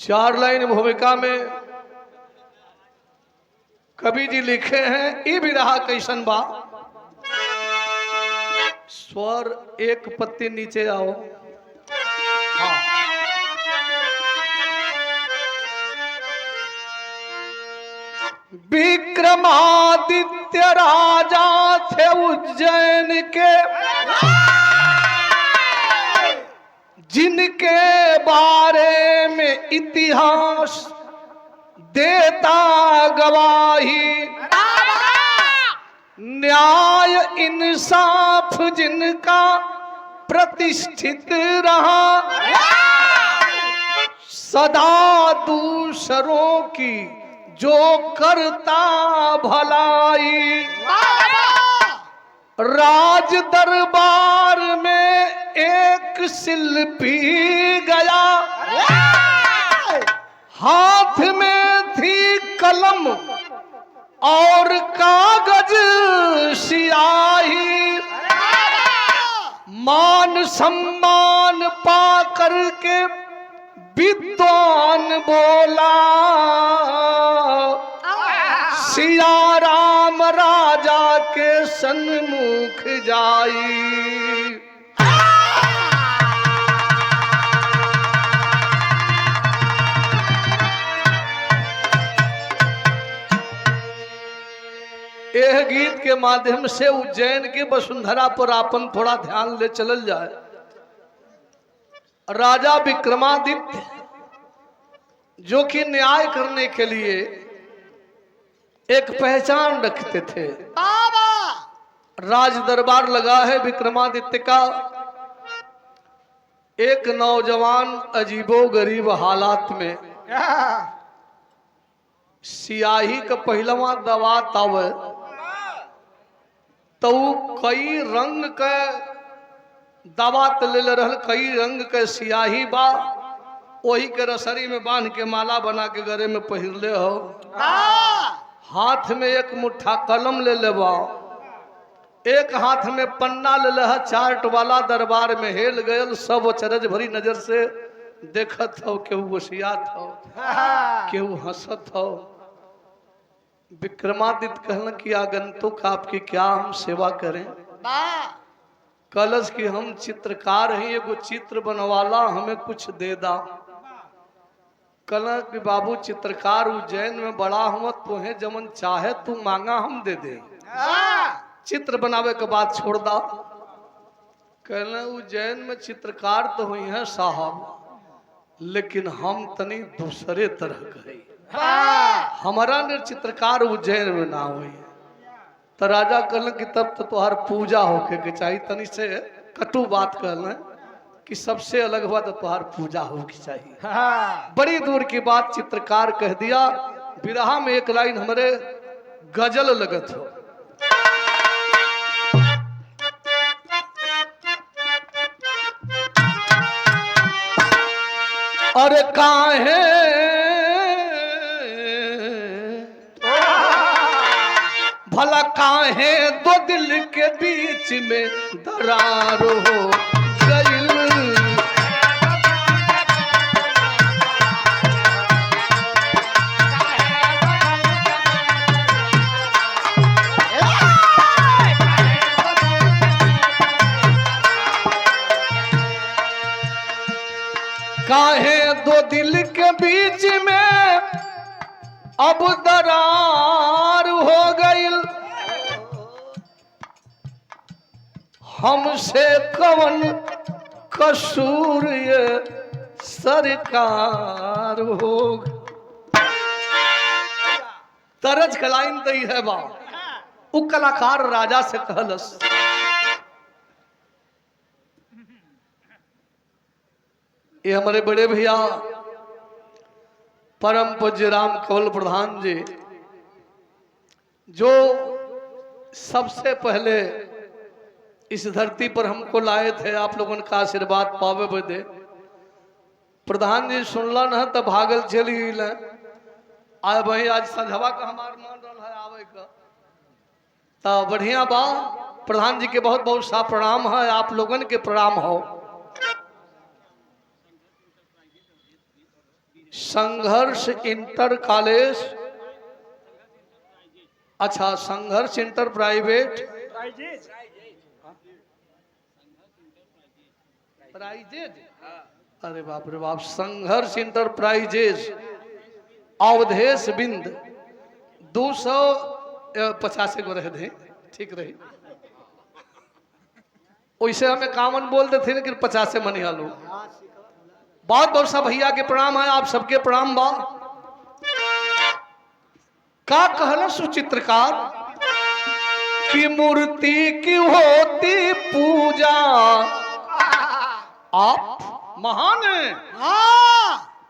चार लाइन भूमिका में कवि जी लिखे हैं ई भी रहा कैसन बा। स्वर एक पत्ती नीचे आओ। हाँ। विक्रमादित्य राजा थे उज्जैन के, जिनके बारे में इतिहास देता गवाही। न्याय इंसाफ जिनका प्रतिष्ठित रहा, सदा दूसरों की जो करता भलाई। राज दरबार में एक शिल्पी गया, हाथ में थी कलम और कागज स्याही। मान सम्मान पा करके विद्वान बोला, सिया राम राजा के सन्मुख जाई। यह गीत के माध्यम से उज्जैन के वसुंधरा पर आपन थोड़ा ध्यान ले चलल जाए। राजा विक्रमादित्य जो कि न्याय करने के लिए एक पहचान रखते थे। राज दरबार लगा है विक्रमादित्य का। एक नौजवान अजीबो गरीब हालात में सियाही का पहलवा दवा तब तो कई रंग के दवा ले रहल, कई रंग के सियाही बा, वही के रसरी में बांध के माला बना के गले में पहिरले हो। हाथ में एक मुट्ठा कलम ले लेबा, एक हाथ में पन्ना ले ले, चार्ट वाला दरबार में हेल गयल। सब चरज भरी नजर से देखत हो, केहू गोसियात हो, केहू हंसत हो। विक्रमादित्य कहलन कि आगंतुक आपकी क्या हम सेवा करें। कलश की हम चित्रकार हैं, एगो चित्र बनवाला, हमें कुछ दे दा। कलश की बाबू चित्रकार उज्जैन में बड़ा हुआ, तुम्हें जमन चाहे तू मांगा हम दे दे। चित्र बनावे के बाद छोड़ दा। कहना उज्जैन में चित्रकार तो हुई है साहब, लेकिन हम तनी दूसरे तरह के हमारा ने चित्रकार उज्जैन में ना हुई। तो राजा कहलन कि तब तो तुहार पूजा होके के चाहिए। तनी से कटु बात कहलन कि सबसे अलग हुआ तो तुहार पूजा होगी चाहिए। बड़ी दूर की बात चित्रकार कह दिया। विरहा में एक लाइन हमारे गजल लगत हो। अरे काहे भला काहे दो दिल के बीच में दरार हो गइल। काहे दो दिल के बीच में अब दरार हो गइल। हमसे कवन कसूर ये सरकार हो। तरज कलाइन तई है बा। उ कलाकार राजा से कहलस ये हमारे बड़े भैया परम पूज्य राम कवल प्रधान जी जो सबसे पहले इस धरती पर हमको लाए थे, आप लोगों का आशीर्वाद पावे बदे। प्रधान जी सुनलन है तो भागल चली गई। आए भाई आज संझवा का हमार मन रहा है आवे का, तो बढ़िया बा। प्रधान जी के बहुत बहुत सा प्रणाम है, आप लोगन के प्रणाम हो। संघर्ष इंटर कॉलेज, अच्छा संघर्ष इंटर प्राइवेट प्राइजेज, अरे बाप रे बाप, संघर्ष इंटरप्राइजेज अवधेश बिंद 250 को रह दे, ठीक रही। वैसे हमें कामन बोलते थे लेकिन 50 से मनी हालो। बहुत बहुत सा भैया के प्रणाम है, आप सबके प्रणाम बा। का कहना सुचित्रकार की मूर्ति की होती पूजा, आप महान हैं।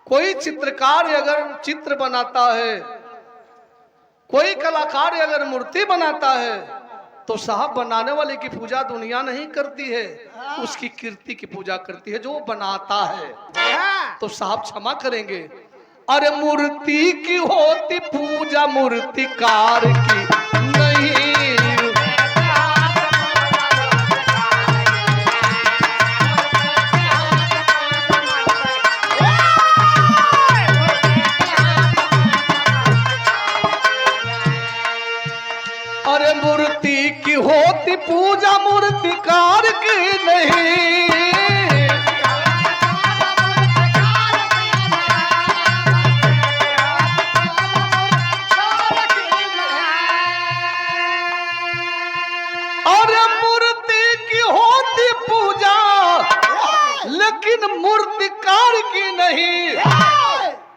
कोई चित्रकार अगर चित्र बनाता है, कोई कलाकार अगर मूर्ति बनाता है, तो साहब बनाने वाले की पूजा दुनिया नहीं करती है, उसकी कीर्ति की पूजा करती है जो बनाता है। तो साहब क्षमा करेंगे, अरे मूर्ति की होती पूजा मूर्तिकार की नहीं। अरे मूर्ति की होती पूजा मूर्तिकार की नहीं। अरे मूर्ति की होती पूजा लेकिन मूर्तिकार की नहीं।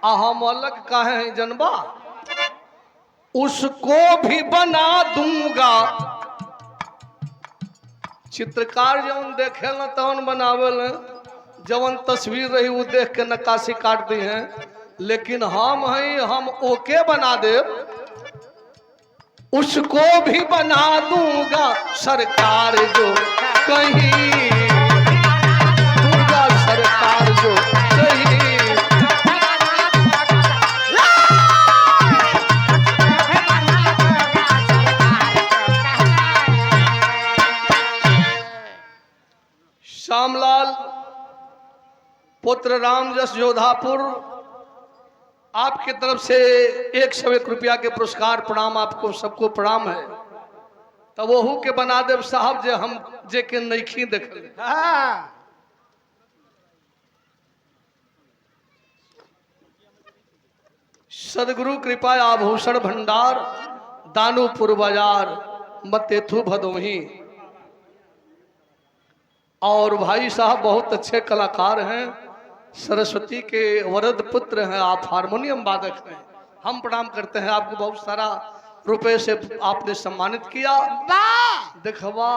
अहम अलग काहे हैं जनबा, उसको भी बना दूंगा। चित्रकार जवन देखे न तवन बनावेल, जवन तस्वीर रही वो देख के नक्काशी काट दी है, लेकिन हम हैं, हम ओके बना दे, उसको भी बना दूंगा सरकार जो कहीं दूंगा सरकार जो कहीं। श्यामलाल पुत्र रामजस जोधापुर, आपकी तरफ से 101 रुपया के पुरस्कार प्रणाम, आपको सबको प्रणाम है। तब वहू के बना देव साहब जे हम जे के नईखी देखल। सदगुरु कृपा आभूषण भंडार, दानूपुर बाजार, मतेथु भदोही। और भाई साहब बहुत अच्छे कलाकार हैं, सरस्वती के वरद पुत्र हैं, आप हारमोनियम वादक हैं। हम प्रणाम करते हैं आपको, बहुत सारा रुपए से आपने सम्मानित किया। देखवा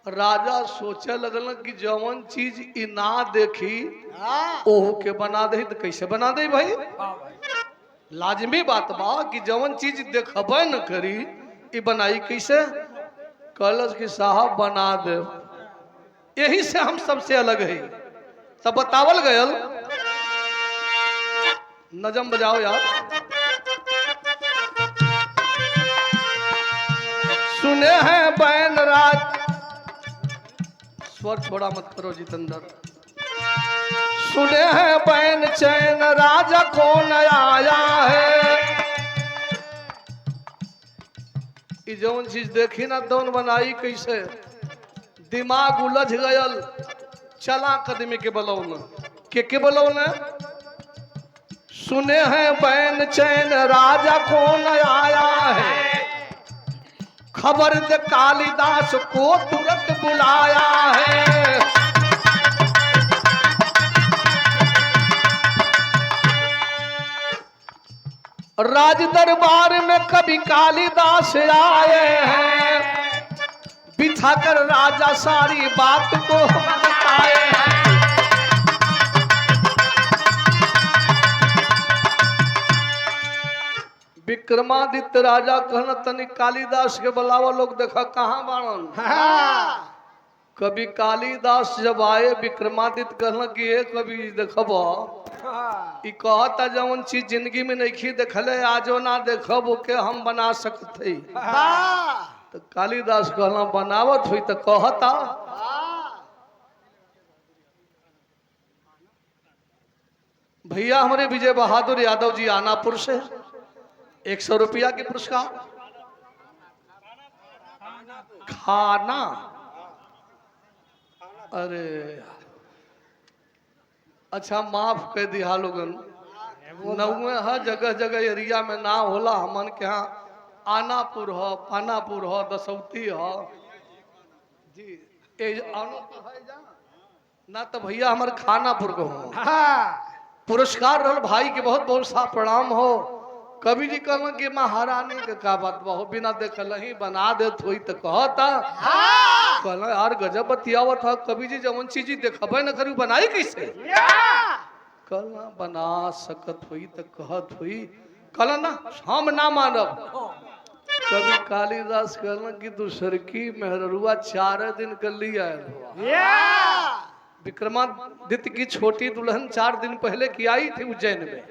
राजा सोचे लगल कि जवन चीज इ ना देखी ओह के बना दे, तो कैसे बना दे भाई। लाजमी बात बा कि जवन चीज देखबे न करी इ बनाई कैसे। कलश की साहब बना दे, यही से हम सबसे अलग है। तब बतावल गयल, नजम बजाओ यार। सुने हैं बैन राज, स्वर छोड़ा मत करो जितेंद्र। सुने हैं बैन चैन राजा कौन आया है। ये जौन चीज देखी ना तौन बनाई कैसे, दिमाग उलझ गयल, चला कदमी के बलौन के बलौन। सुने हैं बैन चैन राजा कौन आया है, खबर दे कालिदास को तुरंत बुलाया है। राज दरबार में कभी कालिदास आए हैं, बिठाकर राजा सारी बात को बताए हैं। विक्रमादित्य राजा कहना तनिक कालिदास के बुलावा, लोग देखा कहाँ बाणन। कभी कालिदास जब आए, विक्रमादित्य कहना कि ये कभी देखब कहता जवन चीज जिंदगी में नहीं देखले आजो ना देखब के हम बना सकते। तो कालिदास कहना बनावत हुई तो कहता। भैया हमारे विजय बहादुर यादव जी आनापुर से 100 रुपया के पुरस्कार। खाना, अरे अच्छा माफ कर दिया लोगन, नौवे हर जगह जगह एरिया में ना होला, हमन के यहाँ आनापुर हो, पानापुर हो, दसौती हो जी, आनापुर है जा ना, तो भैया हमारे खानापुर को हो। पुरस्कार रहल भाई के बहुत बहुत सा प्रणाम हो। कवि जी कहल कि महारानी के का बात हो, बिना देखल ही बना देत हुई तो कहता कहल यार गजब बतियावत था कवि जी, जवन चीज देखबे न करी बनाई कैसे, कल बना सकत हुई तो कहत हुई, कल ना हम ना मानब। कवि कालिदास कहल कि दूसर की मेहरुआ 4 दिन कर लिया। विक्रमादित्य की छोटी दुल्हन 4 दिन पहले की आई थी उज्जैन में,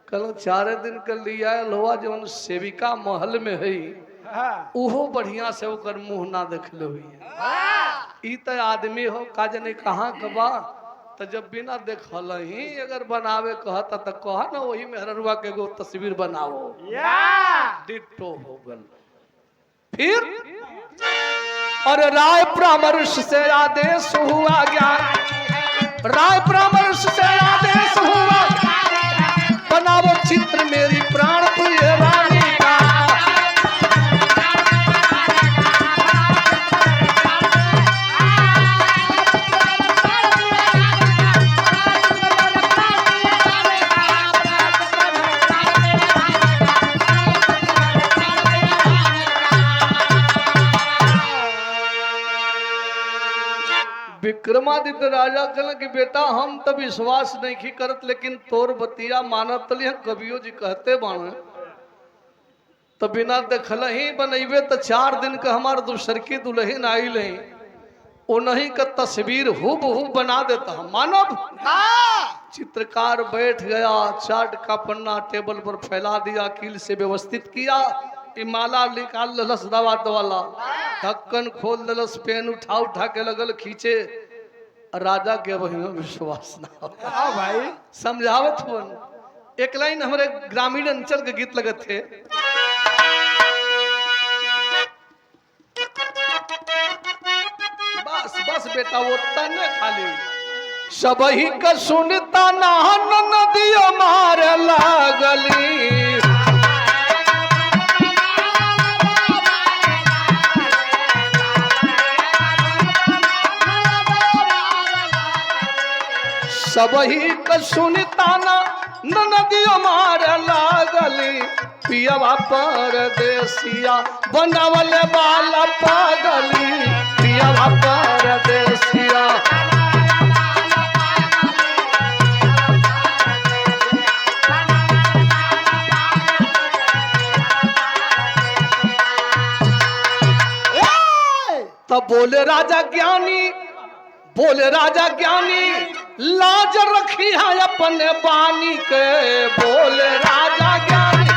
कल 4 दिन कर लिया लोहा जवन सेविका महल में है उहो बढ़िया से ओकर मुंह ना देखले हुई। ई तो आदमी हो का जने कहाँ कबा, तो जब बिना देखल ही अगर बनावे कहता तो कहा ना वही मेहरुआ के एगो तस्वीर बनाओ, डिट्टो हो गल। फिर और राय परामर्श से आदेश हुआ ज्ञान, राय परामर्श से आदेश हुआ बनाओ चित्र मेरी प्राण प्रिय रानी का। विक्रमादित्य राजा कहल कि बेटा हम तो विश्वास नहीं की करत, लेकिन तोर बतिया मानत लिए कवियो जी कहते बाण, तो बिना देखल ही बनैबे तो 4 दिन का हमार दूसर की दुल्हन आइल है, उन्हीं का तस्वीर हूबहू बना देता हम मानव। चित्रकार बैठ गया, चार्ट का पन्ना टेबल पर फैला दिया, कील से व्यवस्थित किया, माला निकाल ललस दवा वाला, ढक्कन खोल दलस, पेन उठा उठा के लगल खींचे। राजा के वही विश्वास ना भाई समझावत फोन। एक लाइन हमारे ग्रामीण अंचल के गीत लगत थे, बस बस बेटा वो तने खाली सबही का सुनता ना नदिया मार लागली, सबही का सुनता ना नदिया मार लागली, पियवा परदेसिया बनावल वाला पागली, पियवा परदेसिया। तब बोले राजा ज्ञानी, बोले राजा ज्ञानी लाज रखी है अपने बानी के, बोले राजा ज्ञानी,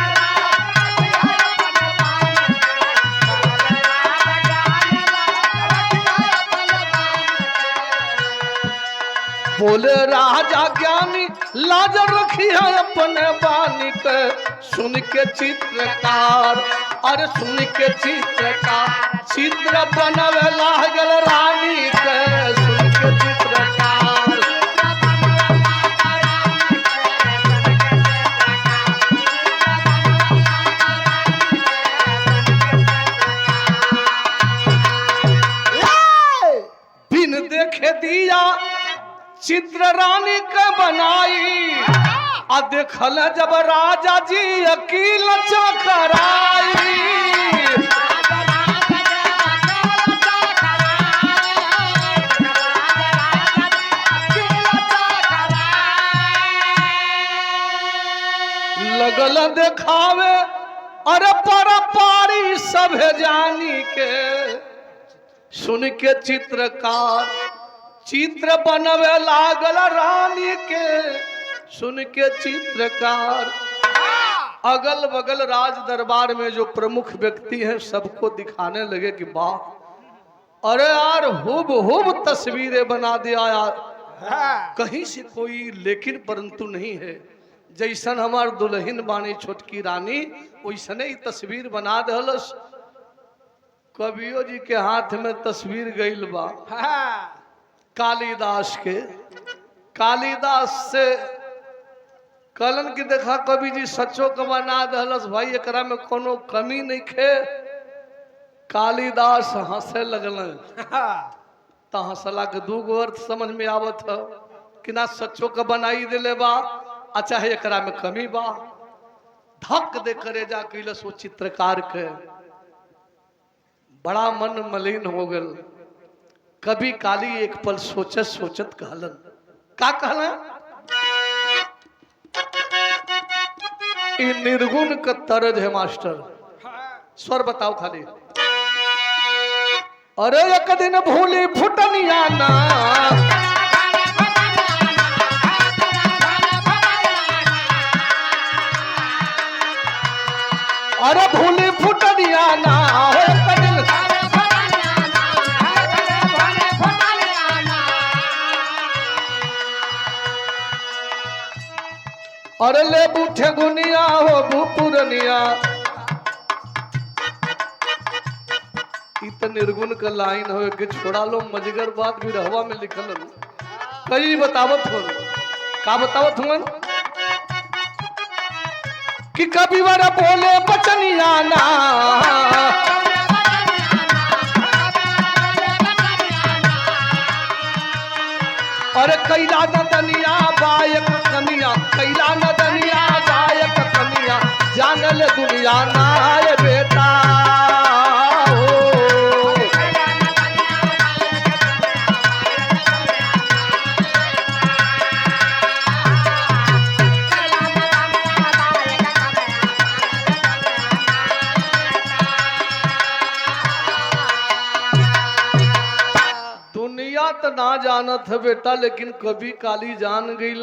बोले राजा ज्ञानी लाज रखी है अपने बानी के। सुन के चित्रकार, अरे सुन के चित्रकार चित्र बनवे लागल रानी के, सुन के चित्रकार। बिन देखे दिया चित्र रानी के बनाई, आ देखल जब राजा जी अकील चकराई। लगल देखावे अरे पर पारी सभे जानी के, सुन के चित्रकार चित्र बनवे लागल रानी के, सुन के चित्रकार। अगल बगल राज दरबार में जो प्रमुख व्यक्ति हैं सबको दिखाने लगे कि वाह, अरे यार हुब हुब तस्वीरें बना दिया यार, कहीं से कोई लेकिन परंतु नहीं है। जैसन हमार दुल्हन बानी छोटकी रानी वैसने ही तस्वीर बना दहलस। कवियो जी के हाथ में तस्वीर गइल बा कालिदास के। कालिदास से कलन की देखा कवि जी सचो का बना दहलस भाई एकरा में कोनो कमी नहीं खे। कालिदास हंसे लगल तो हंसला के दू गो अर्थ समझ में आवत है कि ना सचो का बनाई दिले बा अच्छा है एकरा में कमी बा। धक दे करे जा कैलस वो चित्रकार के बड़ा मन मलिन हो गल। कभी काली एक पल सोचत सोचत कहलन का कहलन ये निर्गुण का तरज है मास्टर। स्वर बताओ खाली। अरे एक दिन भूली फुटनिया ना अरे भूली फुटनिया ना अरे ले बूठे गुनिया हो भूपुरनिया। इत निर्गुण का लाइन हो के छोड़ा लो मजगर बात भी रहवा में लिखल कई बतावत हो का बतावत हुआ कि कभी बार बोले बचनिया ना अरे कैला नदनिया बायक कनिया कैला नदनिया बायक कनिया जानल दुनिया ना है बेटा ना जानत है बेटा लेकिन कभी काली जान गई।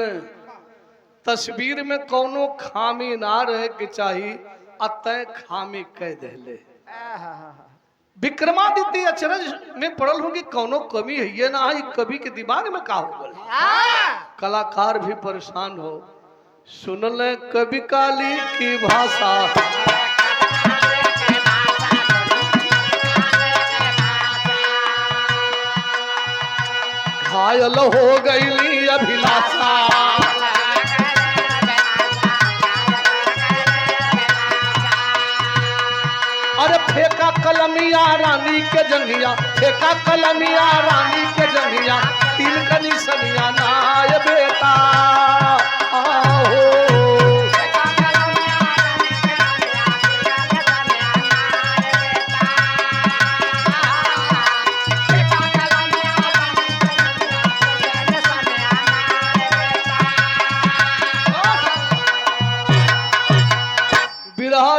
तस्वीर में कोनो खामी ना रहे के चाहिए अतः खामी कह दे। विक्रमादित्य अचरज में पड़ल होंगे कोनो कमी है ये ना है कवि के दिमाग में का हो गल। कलाकार भी परेशान हो सुन ले कभी काली की भाषा घायल हो गई अभिलाषा। अरे फेंका कलमिया रानी के जंगिया फेंका कलमिया रानी के जंगिया तिल कनी सनिया नाय बेटा आओ।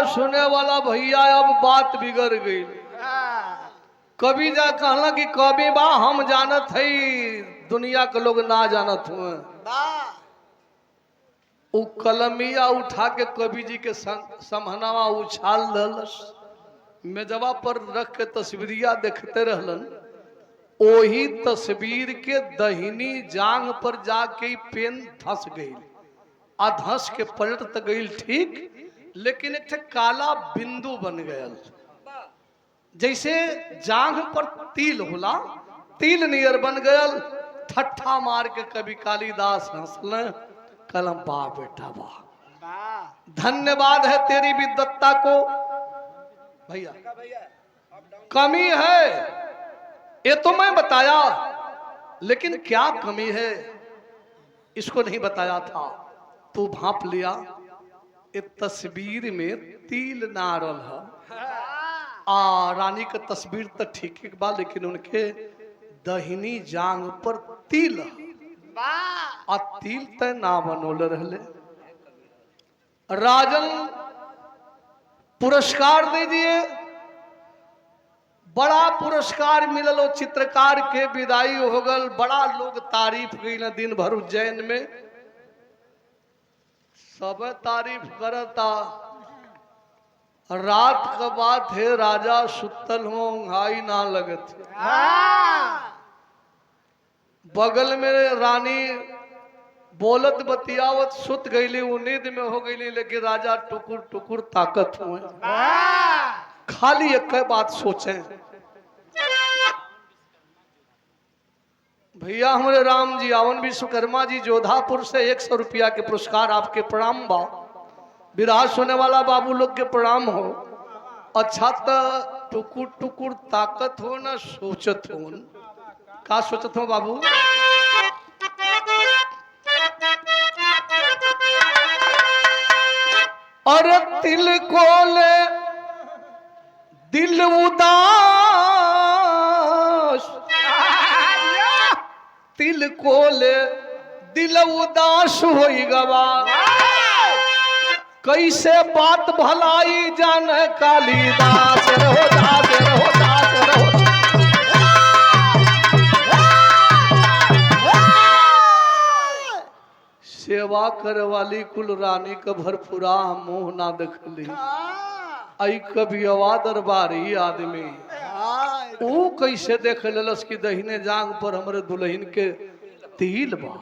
सुने वाला भैया अब बात बिगड़ गई। कभी जा कहला कि कभी बा हम जानत है दुनिया के लोग ना जानत हुए। वो कलमिया उठा के कवि जी के समहनावा उछाल दलस मेजवा पर रख के तस्वीरिया देखते रहलन। ओही तस्वीर के दहिनी जांग पर जाके पेन धस गई आ धस के पलट त गई ठीक लेकिन एक काला बिंदु बन गया जैसे जांघ पर तिल होला तिल नियर बन गया। ठट्ठा मार के कभी कालिदास हंसल कलम बा बेटा बा धन्यवाद है तेरी विद्वत्ता को भैया। कमी है ये तो मैं बताया लेकिन क्या कमी है इसको नहीं बताया था तू भांप लिया। एक तस्वीर में तिल नारल है आ रानी का तस्वीर तो ठीक ही बा लेकिन उनके दहिनी जांग पर तिल आ तिल त ना बनोल रहले। राजन पुरस्कार दीजिए बड़ा पुरस्कार मिलल चित्रकार के विदाई हो गल। बड़ा लोग तारीफ कई दिन भर उज्जैन में सब तारीफ करता। रात का बात है राजा सुतल हो उंघाई ना लगत बगल में रानी बोलत बतियावत सुत गईली, नींद में हो गईली, लेकिन राजा टुकुर टुकुर ताकत हुए। खाली एक बात सोचें, भैया हमारे राम जी आवन विश्वकर्मा जी जोधापुर से 100 रुपया के पुरस्कार आपके प्रणाम बा। विराज होने वाला बाबू लोग के प्रणाम हो। अच्छा तो टुकुर टुकुर ताकत हो ना सोचत हो, का सोचत हो बाबू? और तिल को ले दिल उदास, तिल को ले दिल उदास होई गवा, कैसे बात भलाई जान कालिदास। रहो दास रहो दास रहो। सेवा करे वाली कुल रानी का भरपूरा मुंह ना देखली। आई कभी दरबारी आदमी वो कैसे देख लेलस कि दहिने जांग पर हमरे दुल्हन के तिल बा।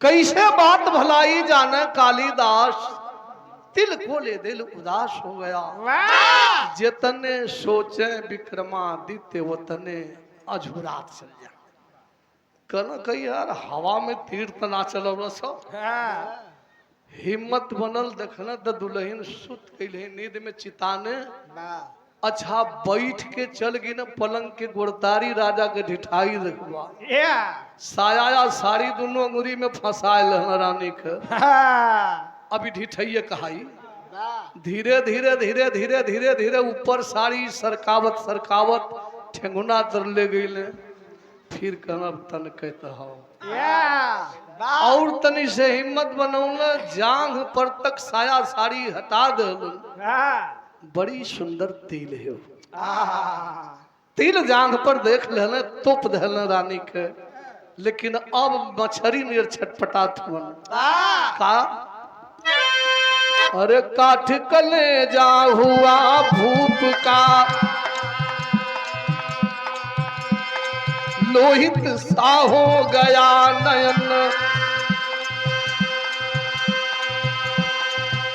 कैसे बात भलाई जाने कालिदास, तिल को ले दिल उदास हो गया। जितने सोचे विक्रमादित्य वतने अझुरात चल जा। कहना कही यार हवा में तीर तो ना चलो सब, हिम्मत बनल देखना तो दुल्हन सुत गई नींद में चिताने। अच्छा बैठ के चल गई ना पलंग के गोरतारी, राजा के ढिठाई देखवा, साया या साड़ी दोनों अंगुरी में फंसाए रानी के। अभी ढिठाइए कहाई, धीरे धीरे धीरे धीरे धीरे धीरे ऊपर साड़ी सरकावत सरकावत ठेंगुना तर ले गई। फिर कहना तन कहता हो और तनी से हिम्मत बनौला, जांघ पर तक साया साड़ी हटा दे। बड़ी सुंदर तिल है, तिल जांघ पर देख लेना तोप देना रानी के। लेकिन अब मछरी नियर छटपटात का, अरे काठ कले जा हुआ भूप का, लोहित सा हो गया नयन,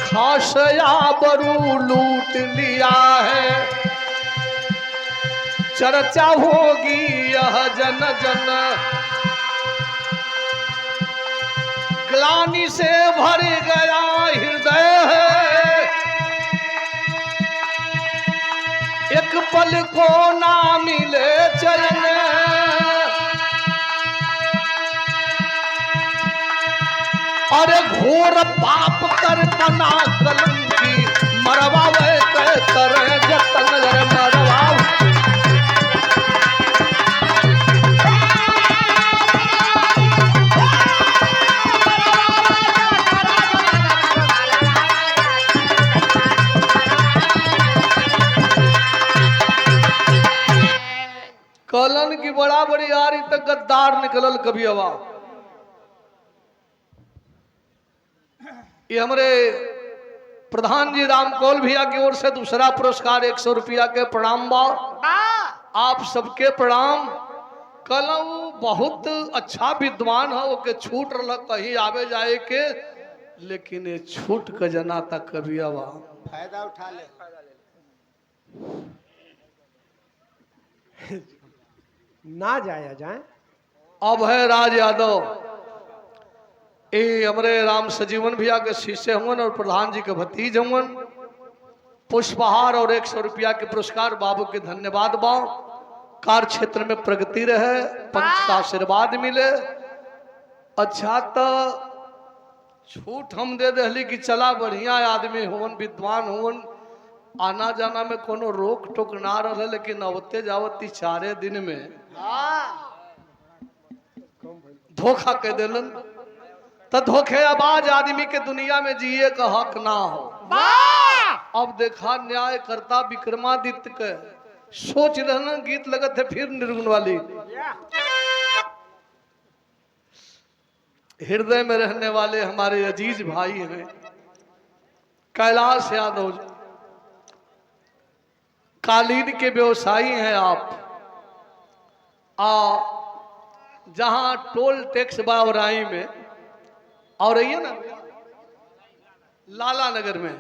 खासया बरू लूट लिया है, चर्चा होगी यह जन जन, ग्लानि से भर गया हृदय है, एक पल को ना मिले चरण, अरे घोर पाप कर तना कलंकी, मरवावे कर जतन मरवाव। कलन की बड़ा बड़ी यारी तक गद्दार निकलल कभी हवा। ये हमारे प्रधान जी राम कौल भैया की ओर से दूसरा पुरस्कार 100 रुपया के प्रणाम बा। आप सबके प्रणाम। कल बहुत अच्छा विद्वान है, वो के छूट रहा कहीं आवे जाए के, लेकिन ये छूट का जना तक कभी आवा फायदा उठा ले। ना जाया जाए। अब है राज यादव, ये हमारे राम सजीवन भैया के शिष्य हुन और प्रधान जी के भतीज हुन। पुष्पहार और 100 रुपया के पुरस्कार बाबू के धन्यवाद बा। कार्य क्षेत्र में प्रगति रहे, पंच का आशीर्वाद मिले। अच्छा तो छूट हम दे दहली कि चला बढ़िया आदमी हुन, विद्वान हुन, आना जाना में कोनो रोक टोक ना रहे, लेकिन अवते जावती 4 दिन में धोखा कह दिलन। तो धोखेबाज आदमी के दुनिया में जिए का हक ना हो। अब देखा न्याय करता विक्रमादित्य के, सोच रहना गीत लगत है फिर निर्गुण वाली। हृदय में रहने वाले हमारे अजीज भाई हैं कैलाश यादव, कालीन के व्यवसायी हैं आप। जहां टोल टैक्स बावराई में और ये ना लाला नगर में,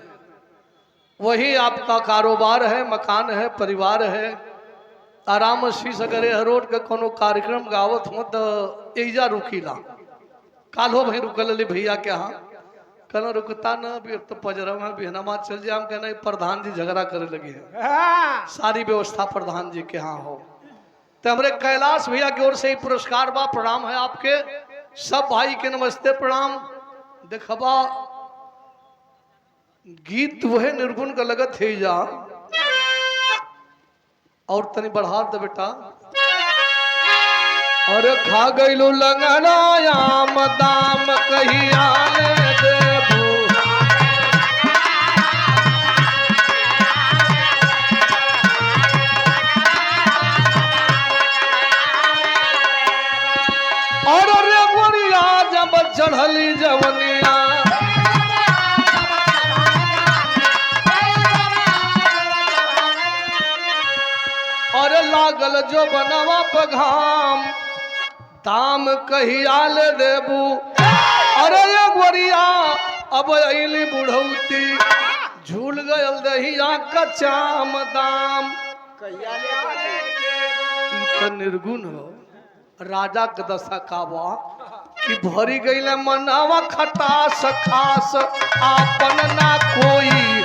वही आपका कारोबार है, मकान है, परिवार है। आराम शीश अगर यह रोड का कोनो कार्यक्रम गावत हो तो एजा रुकीला। कालो भाई रुकल भैया के यहाँ कहना रुकता ना भी तो पजरम है बिहनमा चल जाए। हम कहना प्रधान जी झगड़ा करे लगे हैं, सारी व्यवस्था प्रधान जी के यहाँ हो। तो हमारे कैलाश भैया की ओर से ही पुरस्कार बा। प्रणाम है आपके सब भाई के, नमस्ते प्रणाम। देखबा गीत वह निर्गुण का लगत है जा और तनी बढ़ा दे बेटा। और खा गईलो लंगड़ायाम दाम कहिया ले देबू। और रे गोरिया जब चढ़ली जवनिया, और लागल जो बनवा पघाम दाम कहिया ले देबू। अरे ये गोरिया अब अली बुढ़ौती झूल गयल दहिया का चाम दाम। तो निर्गुण हो राजा के दशा काबा कि भरी गईल मनवा खटास खास आपन ना कोई।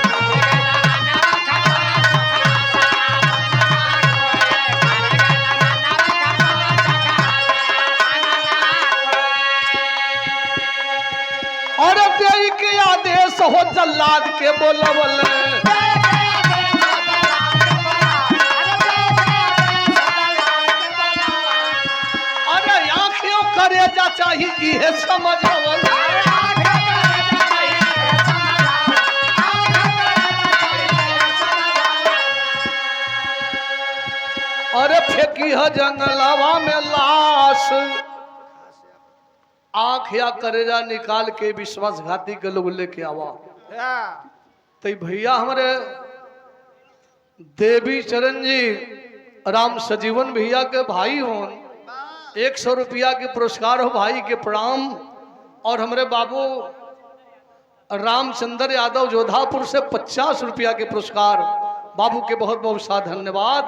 और देई के आदेश हो जल्लाद के बोलवल। अरे आंखियों करे जा चाहिए इहे समझवल। अरे फेंकी है जंगलवा में लाश, आंख या करेजा निकाल के विश्वासघाती के लोग लेके आवा। तो भैया हमारे देवी चरण जी राम सजीवन भैया के भाई हों, 100 रुपया के पुरस्कार हो भाई के प्रणाम। और हमारे बाबू रामचंद्र यादव जोधापुर से 50 रुपया के पुरस्कार, बाबू के बहुत बहुत सा धन्यवाद।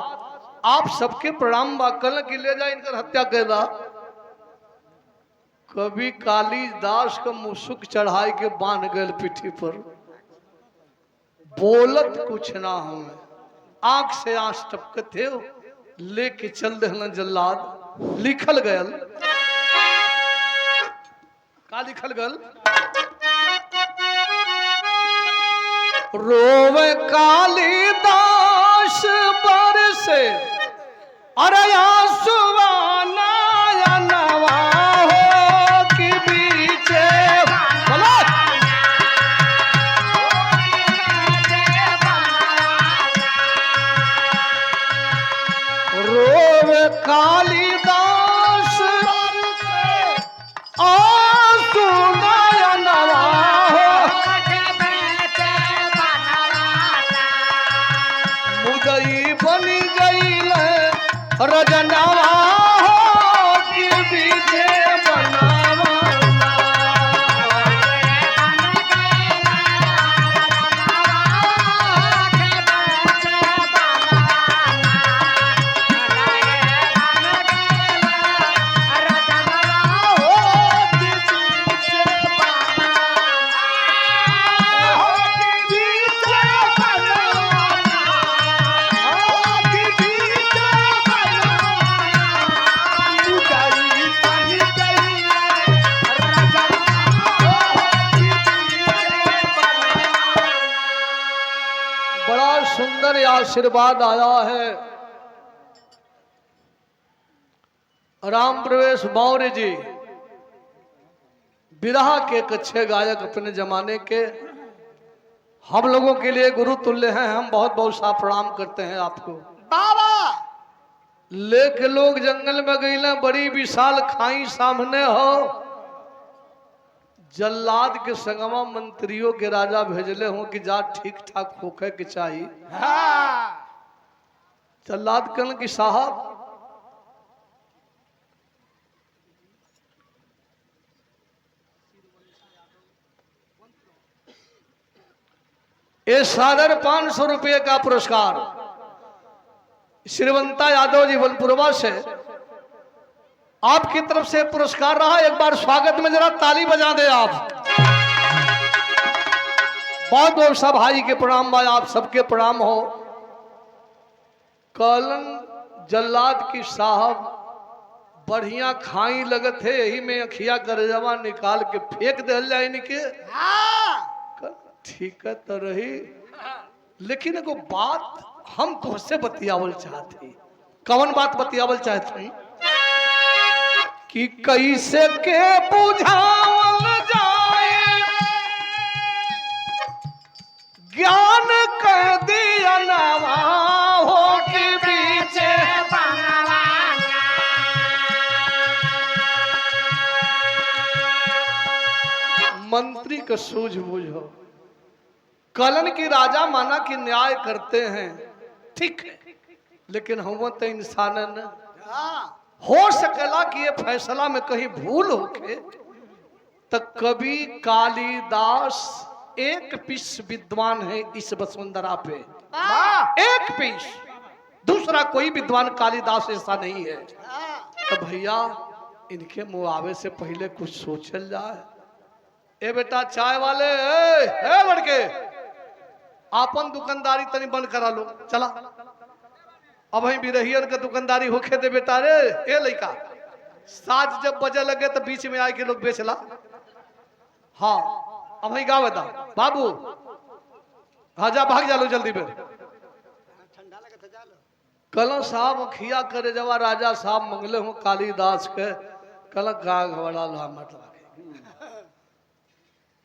आप सबके प्रणाम बाकल की ले जा इनकर हत्या कैदा। कभी कालिदास का मुसुक चढ़ाई के बांध गए पीठी पर, बोलत कुछ ना हमें, आंख से आंख टपकते हो लेके चल देना जल्लाद। लिखल गयल का लिखल गल, रोवे कालिदास पर से अरे आंसुआ नवा हो कि बीचे बोलो। रोवे कालिदास आंसू नवा हो, मुदई बनी गई रजनवा हो कि बीचे बनावा। सुंदर आशीर्वाद आया है। राम प्रवेश मौर्य जी विरहा के एक अच्छे गायक अपने जमाने के, हम लोगों के लिए गुरु तुल्य हैं। हम बहुत बहुत सा प्रणाम करते हैं आपको। बाबा लेके लोग जंगल में गईले, बड़ी विशाल खाई सामने हो, जल्लाद के संगमा मंत्रियों के राजा भेजले हो कि जा ठीक ठाक होके के चाहिए। हाँ। जल्लाद कहन कि साहब ये सादर 500 रुपये का पुरस्कार श्रीवंता यादव जी बलपुरवा से आपकी तरफ से पुरस्कार रहा। एक बार स्वागत में जरा ताली बजा दे आप। बहुत बहुत सब भाई के प्रणाम भाई, आप सबके प्रणाम हो। कलन जल्लाद की साहब बढ़िया खाई लगत है, यही में अखिया करजवा निकाल के फेंक दे जाए इनके। ठीक है तो रही, लेकिन एगो बात हम तुझसे बतियावल चाहते। कौन बात बतियावल चाहते कि कैसे के बुझावल जाए ज्ञान कह दिया नवा हो के बीचे मंत्री का सूझबूझ हो। कलन की राजा माना कि न्याय करते हैं, ठीक है, लेकिन हम तो इंसान न हो सकेला कि ये फैसला में कहीं भूल होके। तो कवि कालिदास एक पीस विद्वान है इस वसुंधरा पे, एक पीस, दूसरा कोई विद्वान कालिदास ऐसा नहीं है। तो भैया इनके मुआवे से पहले कुछ सोचल जाए। ए बेटा चाय वाले, ए लड़के, आपन दुकानदारी तनी बंद करा लो, चला। अब ही बिरहियन के दुकानदारी होके दे बेटा रे। ए लड़का, साज जब बजे लगे तो बीच में आए के लोग बेचला। हाँ अब ही गावे दा बाबू, हाजा भाग जालो जल्दी में। कल साहब खिया करे जवा राजा साहब मंगले हो कालिदास के, कल गा घबड़ा ला मत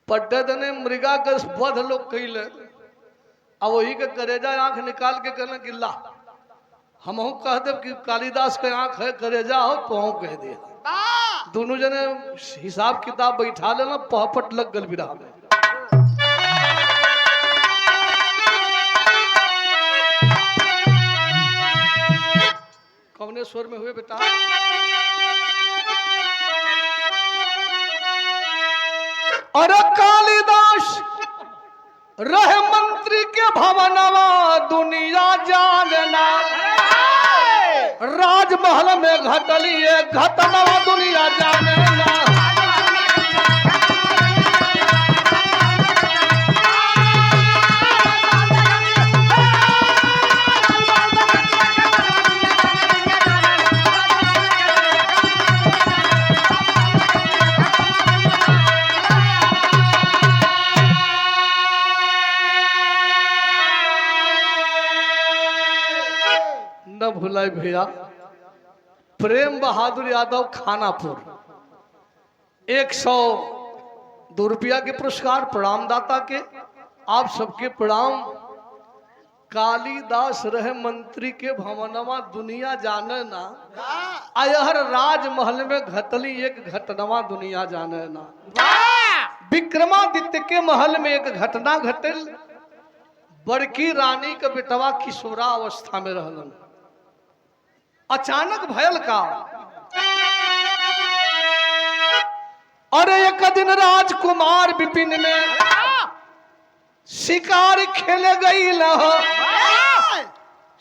पड्डे दने मृगा के वध लोग कैले। अब वही के करेजा आंख निकाल के कहना कि ला हम कह दे कि कालिदास के आंख है करेजा हो तो हम कह दिया। दोनों जने हिसाब किताब बैठा लेना, पहपट लग गल बिरा में। कौने स्वर में हुए बेटा? अरे कालिदास रहे मंत्री के भवनवा दुनिया जानना, राजमहल में घटली एक घटनवा दुनिया जानना। न भुलाए भैया, प्रेम बहादुर यादव खानापुर 102 रुपया के पुरस्कार प्रणाम दाता के। आप सबके प्रणाम। कालिदास रहे मंत्री के भवनवा दुनिया जाने ना, अयहर राजमहल में घटली एक घटनवा दुनिया जाने ना। विक्रमादित्य के महल में एक घटना घटल। बड़की रानी के बेटवा किशोरा अवस्था में रहलन। अचानक भयल का, अरे एक दिन राजकुमार विपिन में शिकार खेले गई ल,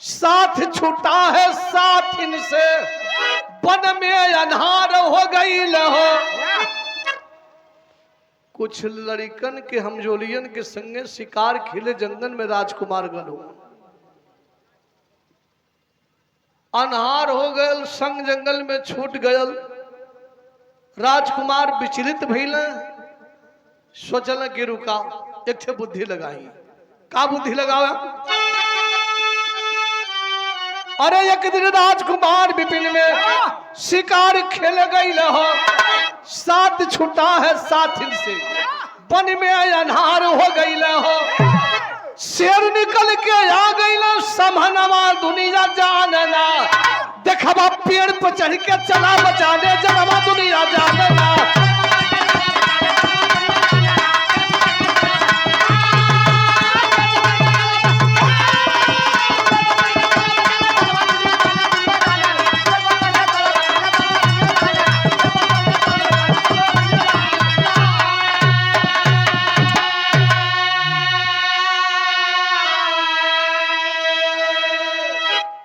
साथ छूटा है साथ इनसे, वन में अन्हार हो गई ल। कुछ लड़कन के हमजोलियन के संगे शिकार खेले जंगल में राजकुमार गलो। अन्हार हो गयल, संग जंगल में छूट गयल। राजकुमार विचलित भइल, सोचल कि रुका एक ठे बुद्धि लगाई। का बुद्धि लगावा? अरे एक दिन राजकुमार विपिन में शिकार खेल गई हो, साथ छूटा है साथिन से, वन में अन्हार हो गई हो। शेर निकल के आ गई ना, समहनवा दुनिया जानना। देखबा पेड़ पर चढ़ के चला बचाने, जनवा दुनिया जानना।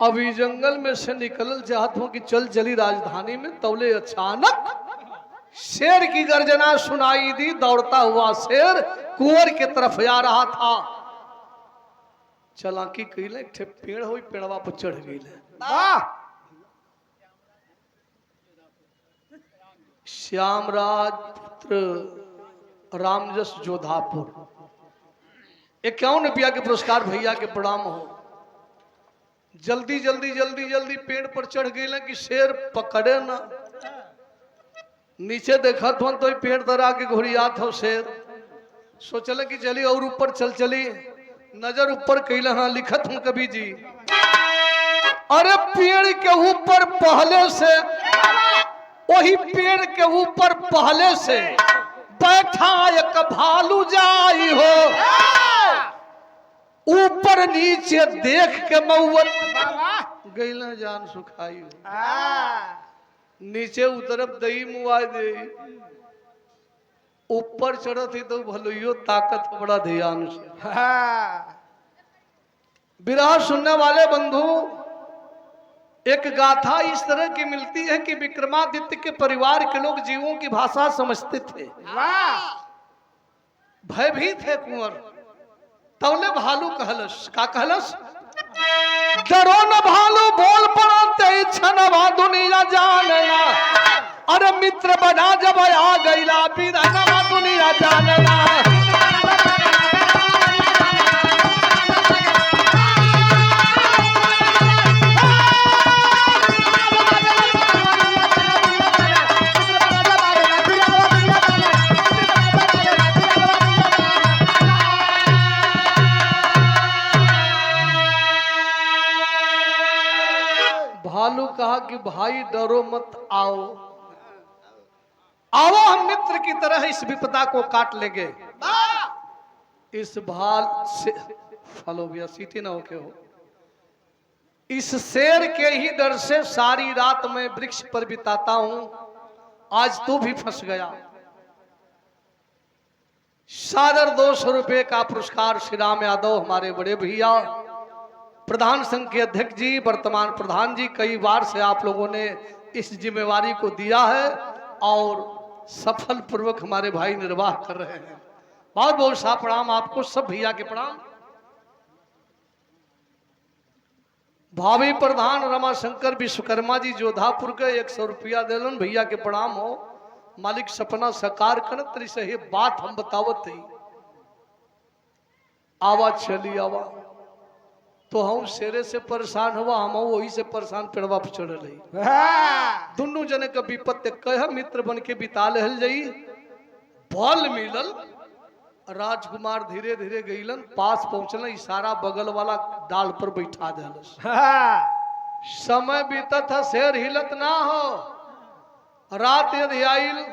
अभी जंगल में से निकलल चाहत हूं कि चल चली राजधानी में, तौले अचानक शेर की गर्जना सुनाई दी। दौड़ता हुआ शेर कुंवर की तरफ आ रहा था। चलाकी कैले, एक ठे पेड़ हुई, पेड़वा पर चढ़ गई। श्यामराज पुत्र रामजस जोधापुर। 51 रुपया के पुरस्कार भैया के प्रणाम हो। जल्दी जल्दी जल्दी जल्दी पेड़ पर चढ़ गए कि शेर पकड़े ना। नीचे देखा तो पेड़ दरा के घुरियात हो शेर। सोचल कि चली और ऊपर चली। नजर ऊपर कैल, हाँ लिखत हूं कवि जी। अरे पेड़ के ऊपर पहले से, वही पेड़ के ऊपर पहले से बैठा एक भालू जाई हो। ऊपर नीचे देख के मऊत गई ना जान सुखाई हो। नीचे उतरब दई मुआई दे, ऊपर चढ़त ही तो भलोइयो ताकत बड़ा ध्यान से। विरह सुनने वाले बंधु, एक गाथा इस तरह की मिलती है कि विक्रमादित्य के परिवार के लोग जीवों की भाषा समझते थे, भयभीत है कुंवर। तौले भालू कहलस, का कहलस? डरो न भालू बोल पड़ा ते छनवा दुनिया जानना। अरे मित्र बना जब आ गईला बीरनवा दुनिया जानना। भालू कहा कि भाई डरो मत, आओ आओ, हम मित्र की तरह इस विपदा को काट लेंगे। इस भाल से फलो भैया सीटी ना होके हो। इस शेर के ही डर से सारी रात मैं वृक्ष पर बिताता हूं। आज तू भी फंस गया। सादर 200 रुपए का पुरस्कार श्री राम यादव, हमारे बड़े भैया प्रधान संघ के अध्यक्ष जी, वर्तमान प्रधान जी। कई बार से आप लोगों ने इस जिम्मेवारी को दिया है और सफल पूर्वक हमारे भाई निर्वाह कर रहे हैं। बहुत बहुत सा प्रणाम आपको, सब भैया के प्रणाम। भावी प्रधान रमाशंकर विश्वकर्मा जी जोधापुर के 100 रुपया दिलन, भैया के प्रणाम हो। मालिक सपना साकार करत रही से बात हम बतावत थी। आवाज चली आवा तो हम शेरे से परेशान हुआ, हम वही से परेशान पेड़वा पर चढ़ रही। दोनों जने का विपत्ति कह मित्र बन के बिता लहल जाई। बल मिलल, राजकुमार धीरे धीरे गईलन, पास पहुंचल, इशारा बगल वाला डाल पर बैठा दिलस। समय बीतत है, शेर हिलत ना हो। रात यदि आइल,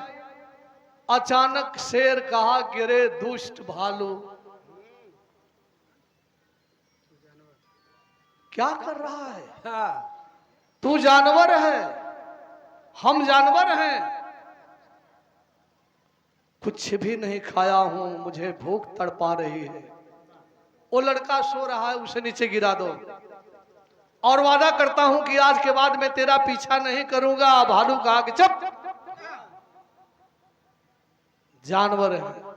अचानक शेर कहा कि रे दुष्ट भालू, क्या कर रहा है? तू जानवर है, हम जानवर हैं। कुछ भी नहीं खाया हूं, मुझे भूख तड़पा रही है। वो लड़का सो रहा है, उसे नीचे गिरा दो और वादा करता हूं कि आज के बाद मैं तेरा पीछा नहीं करूंगा। भालू कहा कि चुप, जानवर है।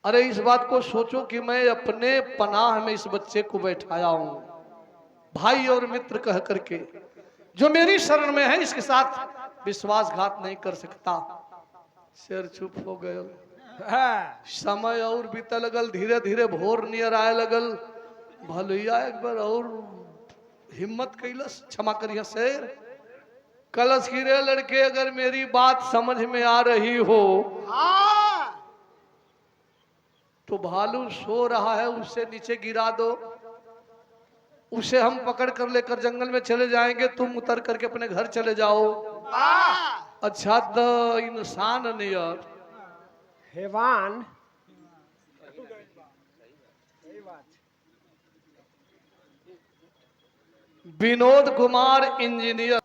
अरे इस बात को सोचो कि मैं अपने पनाह में इस बच्चे को बैठाया हूं, भाई और मित्र कह करके, जो मेरी शरण में है, इसके साथ विश्वासघात नहीं कर सकता। शेर चुप हो गए। समय और बीते लगल, धीरे धीरे भोर नियर आए लगल। भलैया एक बार और हिम्मत कैलस, क्षमा करिए शेर। कलश की रे लड़के, अगर मेरी बात समझ में आ रही हो तो भालू सो रहा है, उसे नीचे गिरा दो। उसे हम पकड़ कर लेकर जंगल में चले जाएंगे, तुम उतर करके अपने घर चले जाओ। अच्छा द इंसान नियर हैवान। विनोद कुमार इंजीनियर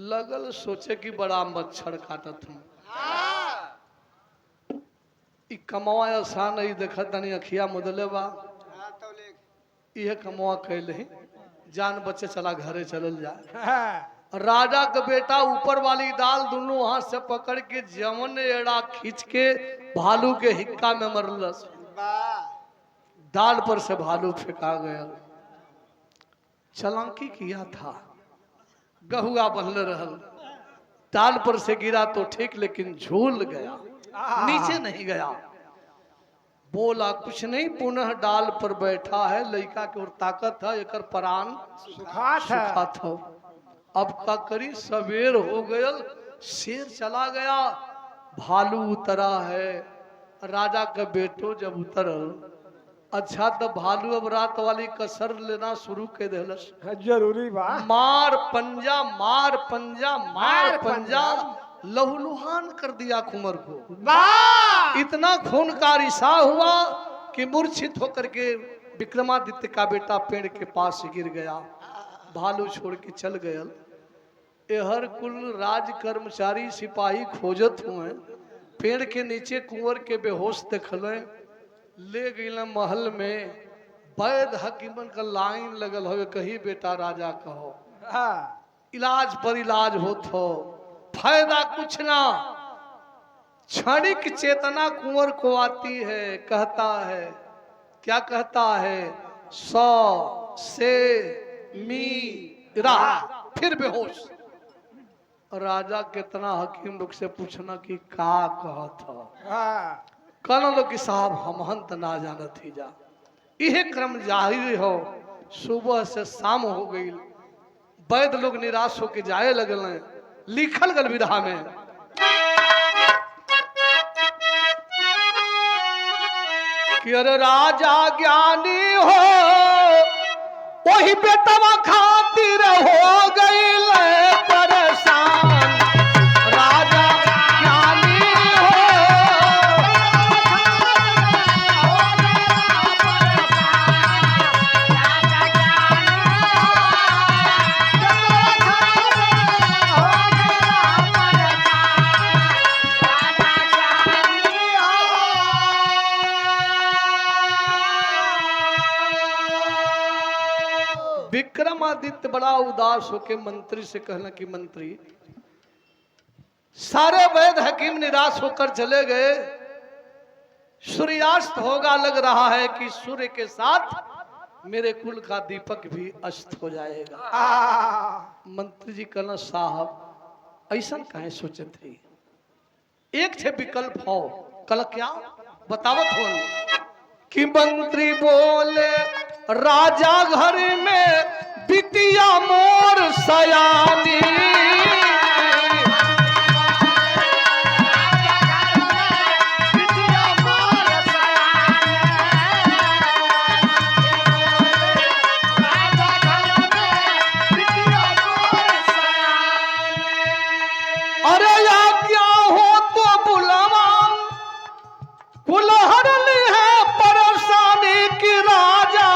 लगल सोचे कि बड़ा मच्छर काटत हूं। कमावा आसान नहीं, देखा तनी अखिया मुदले बा। यह कमवा कैले जान बच्चे चला घरे चलल जाए। हाँ, राजा का बेटा ऊपर वाली डाल दोनों हाथ से पकड़ के जमन एड़ा खींच के भालू के हिक्का में मरलस। डाल पर से भालू फेंका गया। चलांकी किया था, गहुआ बनल रहल, डाल पर से गिरा तो ठीक लेकिन झूल गया, नीचे नहीं गया। बोला कुछ नहीं, पुनः डाल पर बैठा है, लड़का की ओर ताकत है, एक प्राण सुखात है। सुखा था। अब का करी, सवेर हो गयल, शेर चला गया, भालू उतरा है। राजा का बेटो जब उतरल, अच्छा तो भालू अब रात वाली कसर लेना शुरू कर देलस। जरूरी बा। मार पंजा मार पंजा मार पंजा, लहूलुहान कर दिया कुंवर को। वाह! इतना खून का रिसा हुआ कि मूर्छित होकर के विक्रमादित्य का बेटा पेड़ के पास गिर गया। भालू छोड़ के चल गया। एहर कुल राज कर्मचारी सिपाही खोजत हुए, पेड़ के नीचे कुंवर के बेहोश देखले, ले गए महल में। वैद हकीमन का लाइन लगल हो, कही बेटा राजा कहो, हाँ, इलाज पर इलाज होत हो, फायदा कुछ ना। क्षणिक चेतना कुंवर को आती है, कहता है, क्या कहता है, 100 से मीरा, फिर बेहोश। राजा कितना हकीम लोग से पूछना कि का कहत हो। हाँ, कहना लो कि साहब हम हंत ना जानत ही जा। यह क्रम जाहिर हो, सुबह से शाम हो गई। वैद लोग निराश होके जाए लगल हैं। लिखल गल विधा में, कि अरे राजा ज्ञानी हो, वही बेटवा खातिर हो गई परेशान। राजा ज्ञानी हो, विक्रमादित्य बड़ा उदास होके मंत्री से कहना कि मंत्री, सारे वैद हकीम निराश होकर चले गए, सूर्यास्त होगा, लग रहा है कि सूर्य के साथ मेरे कुल का दीपक भी अस्त हो जाएगा। हाँ, मंत्री जी कहना साहब ऐसा कहे सोचे थे, एक थे विकल्प हो। कल क्या बतावत हो कि मंत्री बोले, राजा घर में बिटिया मोर सयानी। अरे या क्या हो तो बुलावा, कुलहरनी है परेशानी की राजा।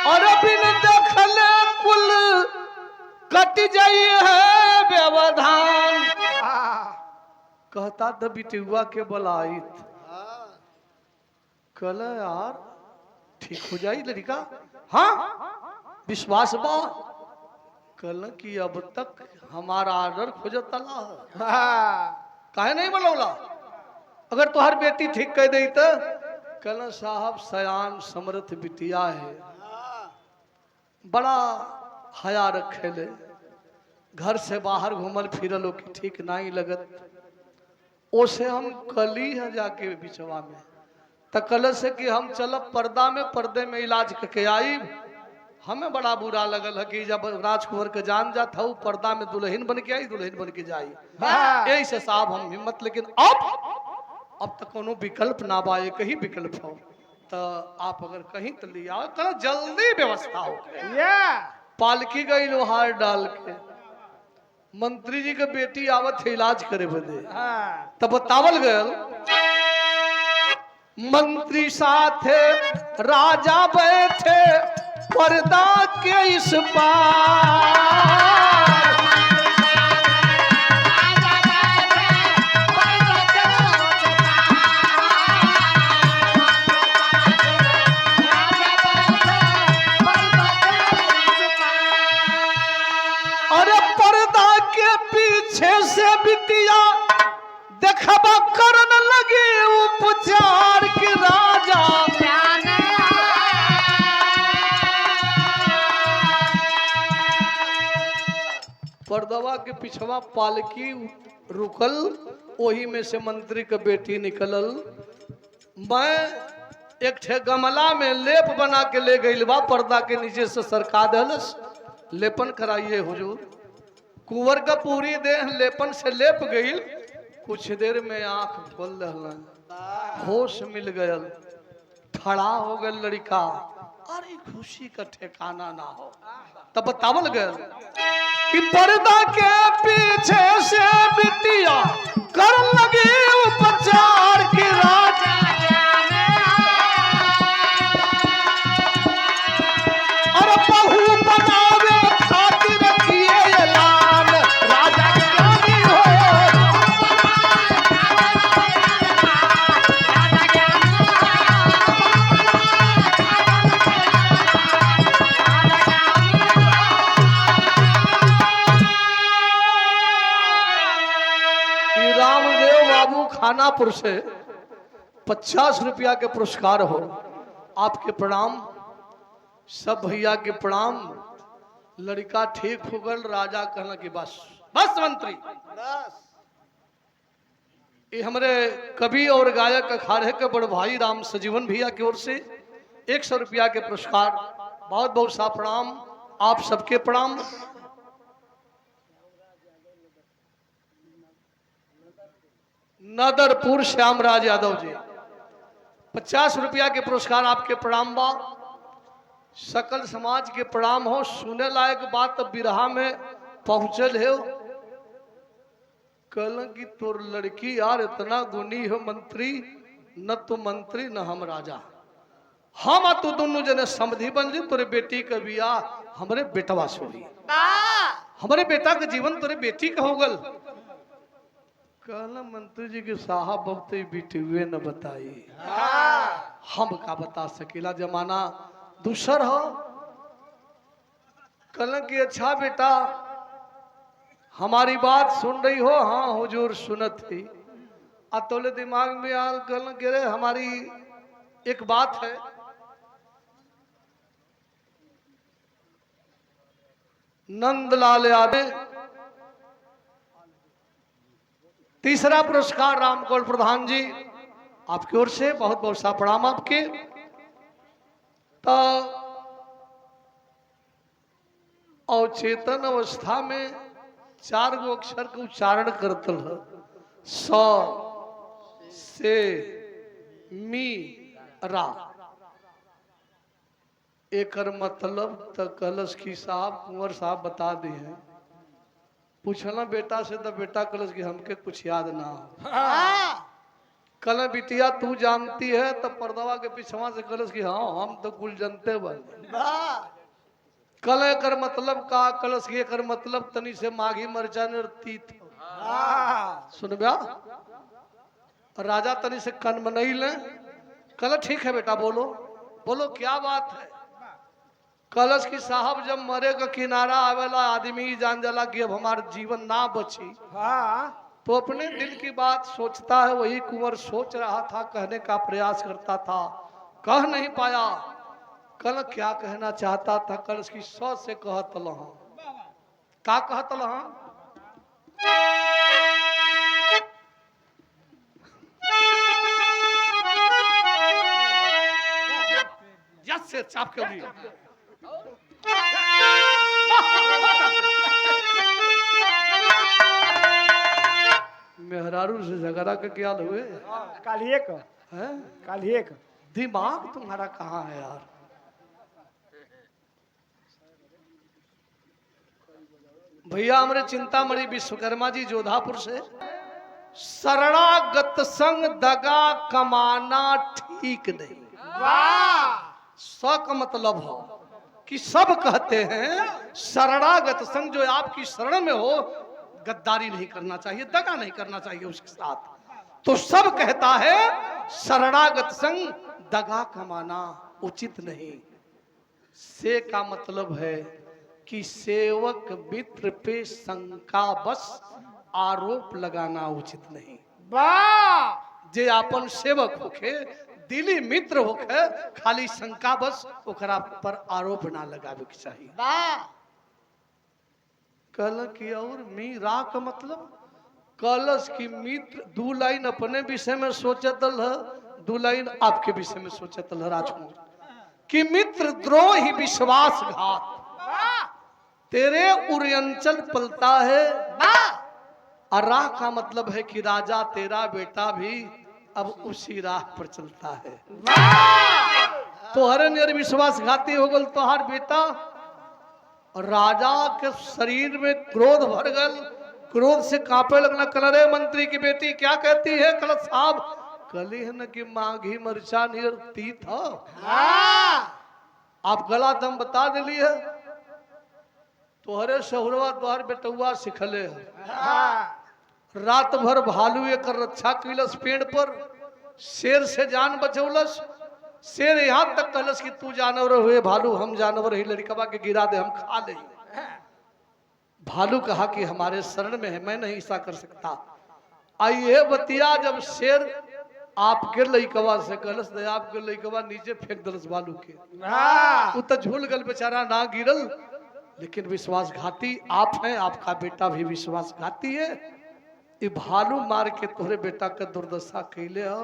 और बिन देखले कुल कट जाई है व्यवधान। कहता द बिटिया के बलाइत, कल यार ठीक हो जाई लड़का। हाँ विश्वास बा। कल की अब तक हमारा आर्डर खोजता ला, हाँ, काहे नहीं बोलौला। अगर तुहार बेटी ठीक कह दई तो कल साहब सयान समर्थ बिटिया है, बड़ा हया रखे ले, घर से बाहर घूमल फिरल हो कि ठीक नहीं लगत। ओसे हम कली है जाके बिचवा में त कल से कि हम चलब पर्दा में, पर्दे में इलाज करके आई। हमें बड़ा बुरा लगल है कि जब राजकुंवर के जान जात हूँ, पर्दा में दुल्हन बन के आई, दुल्हन बन के जाई। हाँ। यही से साहब हम हिम्मत, लेकिन अब तक कोनो विकल्प ना बा, एक ही विकल्प हो, तो आप अगर कहीं तो ले आओ, कल जल्दी व्यवस्था हो। या, पालकी गई लोहार डाल के, मंत्री जी के बेटी आवत है इलाज करे बदे। हाँ, तब बतावल गयल, मंत्री साथे राजा बैठे पर्दा के इस पार। पीछे से बिटिया देखबा करन लगे उपचार के राजा। पर्दवा के पिछवा पालकी रुकल, वही में से मंत्री के बेटी निकलल। मैं एक ठे गमला में लेप बना के ले गई बा, पर्दा के नीचे से सरका दलस। लेपन कराइए हुजूर। कुंवर का पूरी देह लेपन से लेप गई। कुछ देर में आंख खोल रहलन, होश मिल गयल, खड़ा हो गया लड़का। अरे खुशी का ठिकाना ना हो। तब बतावल गयल कि पर्दा के पीछे से बिटिया कर लगी उपचार की राजा। और बहू बनावे खातिर किए ऐलान, राजा ज्ञानी हो। रामदेव बाबू खानापुर से 50 रुपया के पुरस्कार हो। आपके प्रणाम, सब भैया के प्रणाम। लड़का ठीक हो गल। राजा कहना कि बस बस मंत्री। ये हमारे कवि और गायक अखाड़े के बड़ भाई राम सजीवन भैया की ओर से 100 रुपया के पुरस्कार। बहुत बहुत सा प्रणाम, आप सबके प्रणाम। नदरपुर श्यामराज यादव जी 50 रुपया के पुरस्कार। आपके प्रणाम बा। सकल समाज के प्रणाम हो। सुने लायक बात बिरहा में पहुंचल है। कल की तोर लड़की यार इतना गुनी हो मंत्री, न तो मंत्री न हम राजा। हम तू दोनों जने समधि बन जी। तोरे बेटी का बियाह हमरे बेटवा से हुई। हमारे बेटा का जीवन तोरे बेटी का हो गल। कहना मंत्री जी के साहब अब तो बिटुए न बताई, हम का बता सकेला, जमाना दूसर हो। कहना कि अच्छा बेटा हमारी बात सुन रही हो? हाँ हुजूर सुनत थी। अतोले दिमाग में आल। कहना कि रे हमारी एक बात है। नंदलाल यादव। तीसरा पुरस्कार रामकोल प्रधान जी आपकी ओर से बहुत बहुत सा प्रणाम आपके। तो अवचेतन अवस्था में 4 गो अक्षर का उच्चारण करतल है। स से मी रा। एकर मतलब तो कलश की साहब कुंवर साहब बता दी है। पूछना बेटा से तो बेटा कलश की हमके कुछ याद ना हो। कल बिटिया तू जानती है तो पर्दवा के पिछवा से कलश की हाँ हम तो कुल जनते बन। कल एकर मतलब का कलश की एकर मतलब तनी से माघी मरचा तीत सुन बया। राजा तनी से कन मनई ले। कल ठीक है बेटा बोलो बोलो क्या बात है। कलश की साहब जब मरे का किनारा आवेला आदमी जान जाला कि अब हमारा जीवन ना बची। तो अपने दिल की बात सोचता है। वही कुंवर सोच रहा था, कहने का प्रयास करता था, कह नहीं पाया। कल क्या कहना चाहता था? कलश की सौ से कहत लहा। का कहत लहा? जस से चाप के लिए मेहरारू से झगड़ा के क्या हुए? कालिए का दिमाग तुम्हारा कहाँ है यार? भैया हमारे चिंतामणि विश्वकर्मा जी जोधापुर से। शरणागत संग दगा कमाना ठीक नहीं। स का मतलब हो कि सब कहते हैं शरणागत संग, जो आपकी शरण में हो गद्दारी नहीं करना चाहिए, दगा नहीं करना चाहिए उसके साथ। तो सब कहता है शरणागत संग दगा कमाना उचित नहीं। से का मतलब है कि सेवक मित्र पे शंका बस आरोप लगाना उचित नहीं। वाह जे आपन सेवक होखे, दिली मित्र होखे, खाली शंका बस ओकरा पर आरोप ना लगावे के चाहिए। वाह कहल कि और मीरा का मतलब कलश की मित्र 2 लाइन अपने विषय में सोचतल है, 2 लाइन आपके विषय में सोचतल है राजकुमार कि मित्र द्रोही विश्वासघात वाह तेरे उर्यंचल पलता है। वाह और राह का मतलब है कि राजा तेरा बेटा भी अब उसी राह पर चलता है। तोहरे नियर विश्वासघाती हो गल तोहार बेटा। और राजा के शरीर में क्रोध भर गल, क्रोध से कांपे लगना। कल रे मंत्री की बेटी क्या कहती है? कल साहब कली है न कि माघी मरचा नियर तीत हो। आप गला दम बता दिली है। तोहरे शहुरवा तोहर बेटुआ सिखले है। रात भर भालू एक रक्षा कैलस पेड़ पर, शेर से जान बचौलस। शेर यहाँ तक कहलस कि तू जानवर हुए भालू, हम जानवर ही, लड़कवा के गिरा दे हम खा ले। भालू कहा कि हमारे शरण में है, मैं नहीं ऐसा कर सकता। आइए बतिया जब शेर आपके लड़कवा से कहलस दे, आपके लड़कवा नीचे फेंक दलस भालू के। वो तो झूल गल बेचारा, ना गिरल। लेकिन विश्वासघाती आप हैं, आपका बेटा भी विश्वासघाती है। ये भालू मार के तोहरे बेटा का दुर्दशा कैले हो।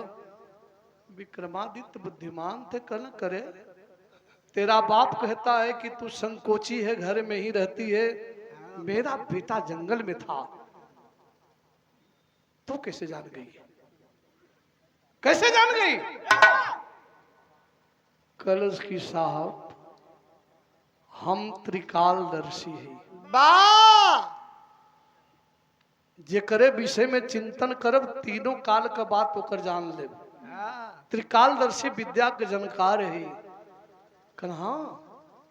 विक्रमादित्य बुद्धिमान थे, कल करे। तेरा बाप कहता है कि तू संकोची है, घर में ही रहती है। मेरा बेटा जंगल में था, तो कैसे जान गई? कैसे जान गई? कलश की साहब हम त्रिकालदर्शी है। जेकरे विषय में चिंतन करब तीनों काल का बात होकर जान ले। त्रिकालदर्शी विद्या के जानकार है। कल हाँ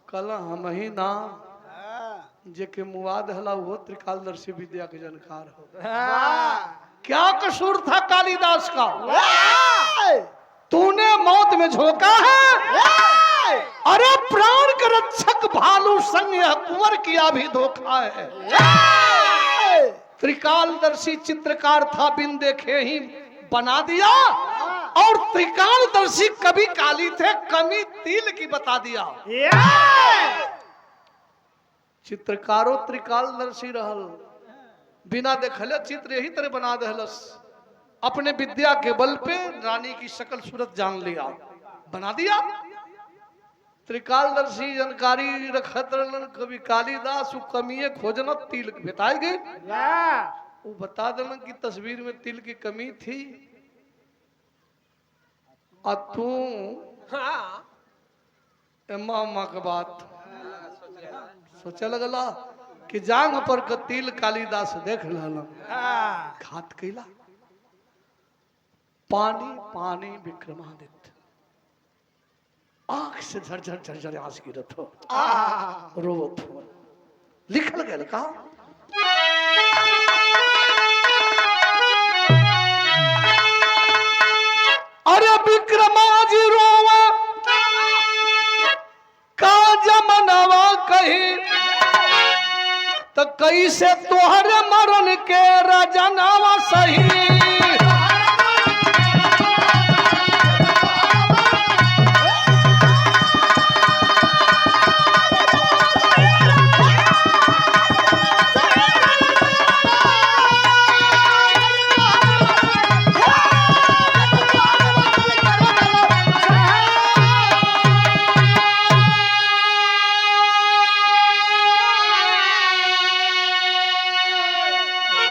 कल हम ही ना जे के मुआद हला वो त्रिकालदर्शी विद्या के जानकार हो। क्या कसूर था कालिदास का? तूने मौत में झोंका है। अरे प्राण का रक्षक भालू संग यह कुंवर किया भी धोखा है। त्रिकालदर्शी चित्रकार था, बिन देखे ही बना दिया। और त्रिकालदर्शी कवि काली थे, कमी तिल की बता दिया। चित्रकारो त्रिकालदर्शी रहल, बिना देखले चित्र यही तरह बना दहलस। अपने विद्या के बल पे रानी की शक्ल सूरत जान लिया, बना दिया। त्रिकालदर्शी जानकारी रखत रहलन कवि कालिदास। वो कमिए खोजना तिल बताए गए। वो बता देलन कि तस्वीर में तिल की कमी थी। और तू एम्मा अम्मा का बात सोचे लगला कि जांग पर का तिल कालिदास देख ललन, घात कैला। पानी पानी विक्रमादित्य आंख से झरझर झरझर आंस गिरत हो, रोवत हो। लिखल गया का अरे विक्रमाजी रोवे का जमनवा कही तो कैसे तोहर मरण के रजनवा सही।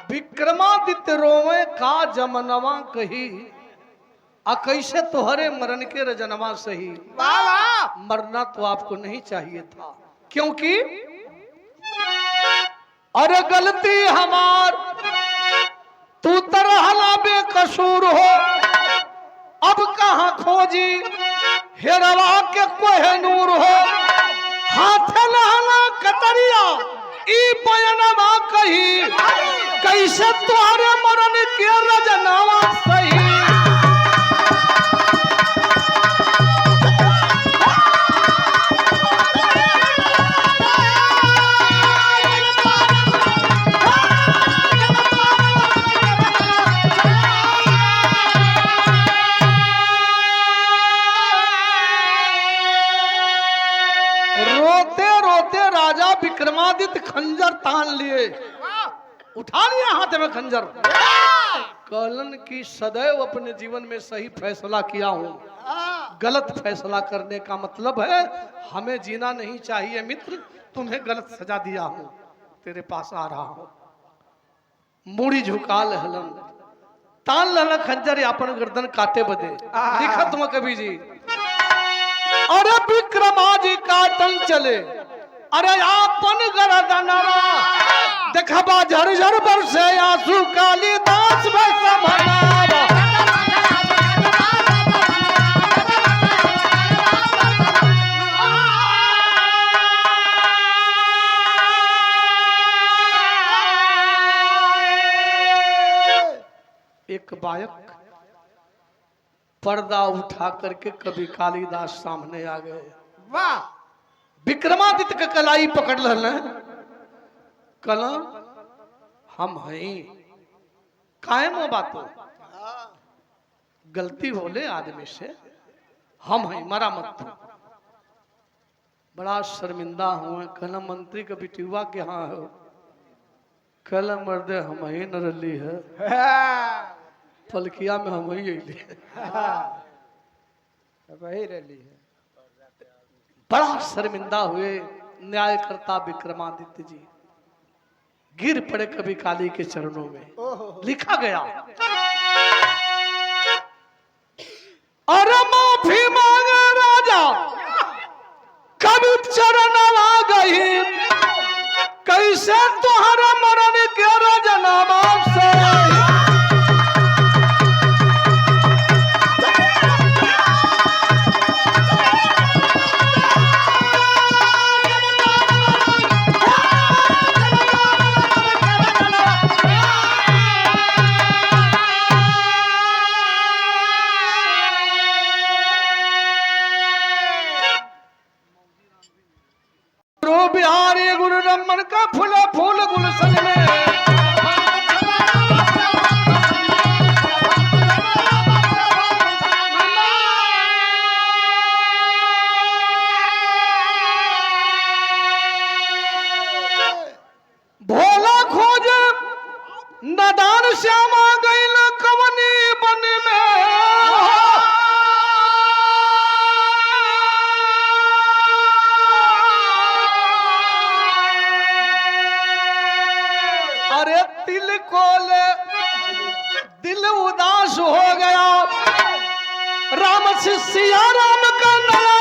विक्रमादित्य रोवे का जमनवा कही आ कैसे तोहरे मरण के रजनवा सही। मरना तो आपको नहीं चाहिए था, क्योंकि अरे गलती हमार तू तरहला बेकसूर हो। अब कहाँ खोजी हेरवा के कोहनूर हो। हाथ लहला कतरिया ई बयनवा कही कैसे तुम्हारे मरण के रजनवा सही। विक्रमादित्य खंजर तान लिए, उठा लिया हाथ में खंजर। कहलन की सदैव अपने जीवन में सही फैसला किया हूं, गलत फैसला करने का मतलब है हमें जीना नहीं चाहिए मित्र, तुम्हें गलत सजा दिया हूं, तेरे पास आ रहा हूं। मूड़ी झुका लहलन, तान लहलन खंजर अपन गर्दन काटे बदे। लिखा तुम कभी जी, अरे विक्रमाजी काटन चले, अरे आपन गर्दनवा देखबा झरझर बरसे आंसू कालिदास वैसा भनावा। एक बायक पर्दा उठा करके कभी कालिदास सामने आ गए। वाह, विक्रमादित्य का कलाई पकड़ लेना, कला हम हैं कायम हो बातों, गलती बोले आदमी से, हम हैं मरा मत तू। बड़ा शर्मिंदा हुए, कहना मंत्री का बिटिवा के यहाँ हो, कहला मर्दे हम ही न रली है, फलकिया में हम ही वही रली है। बड़ा शर्मिंदा हुए न्यायकर्ता विक्रमादित्य जी, गिर पड़े कभी काली के चरणों में। लिखा गया, अरे माफी मांगे राजा कभी चरण आ गई, कैसे तुम्हारा मरण के रजना से। बिहारी गुरु रमन का फूले फूल गुलशन में, भोला खोज नदान श्यामा गईल कवनी बन में। अरे दिल कोले दिल उदास हो गया, राम से सिया राम का नया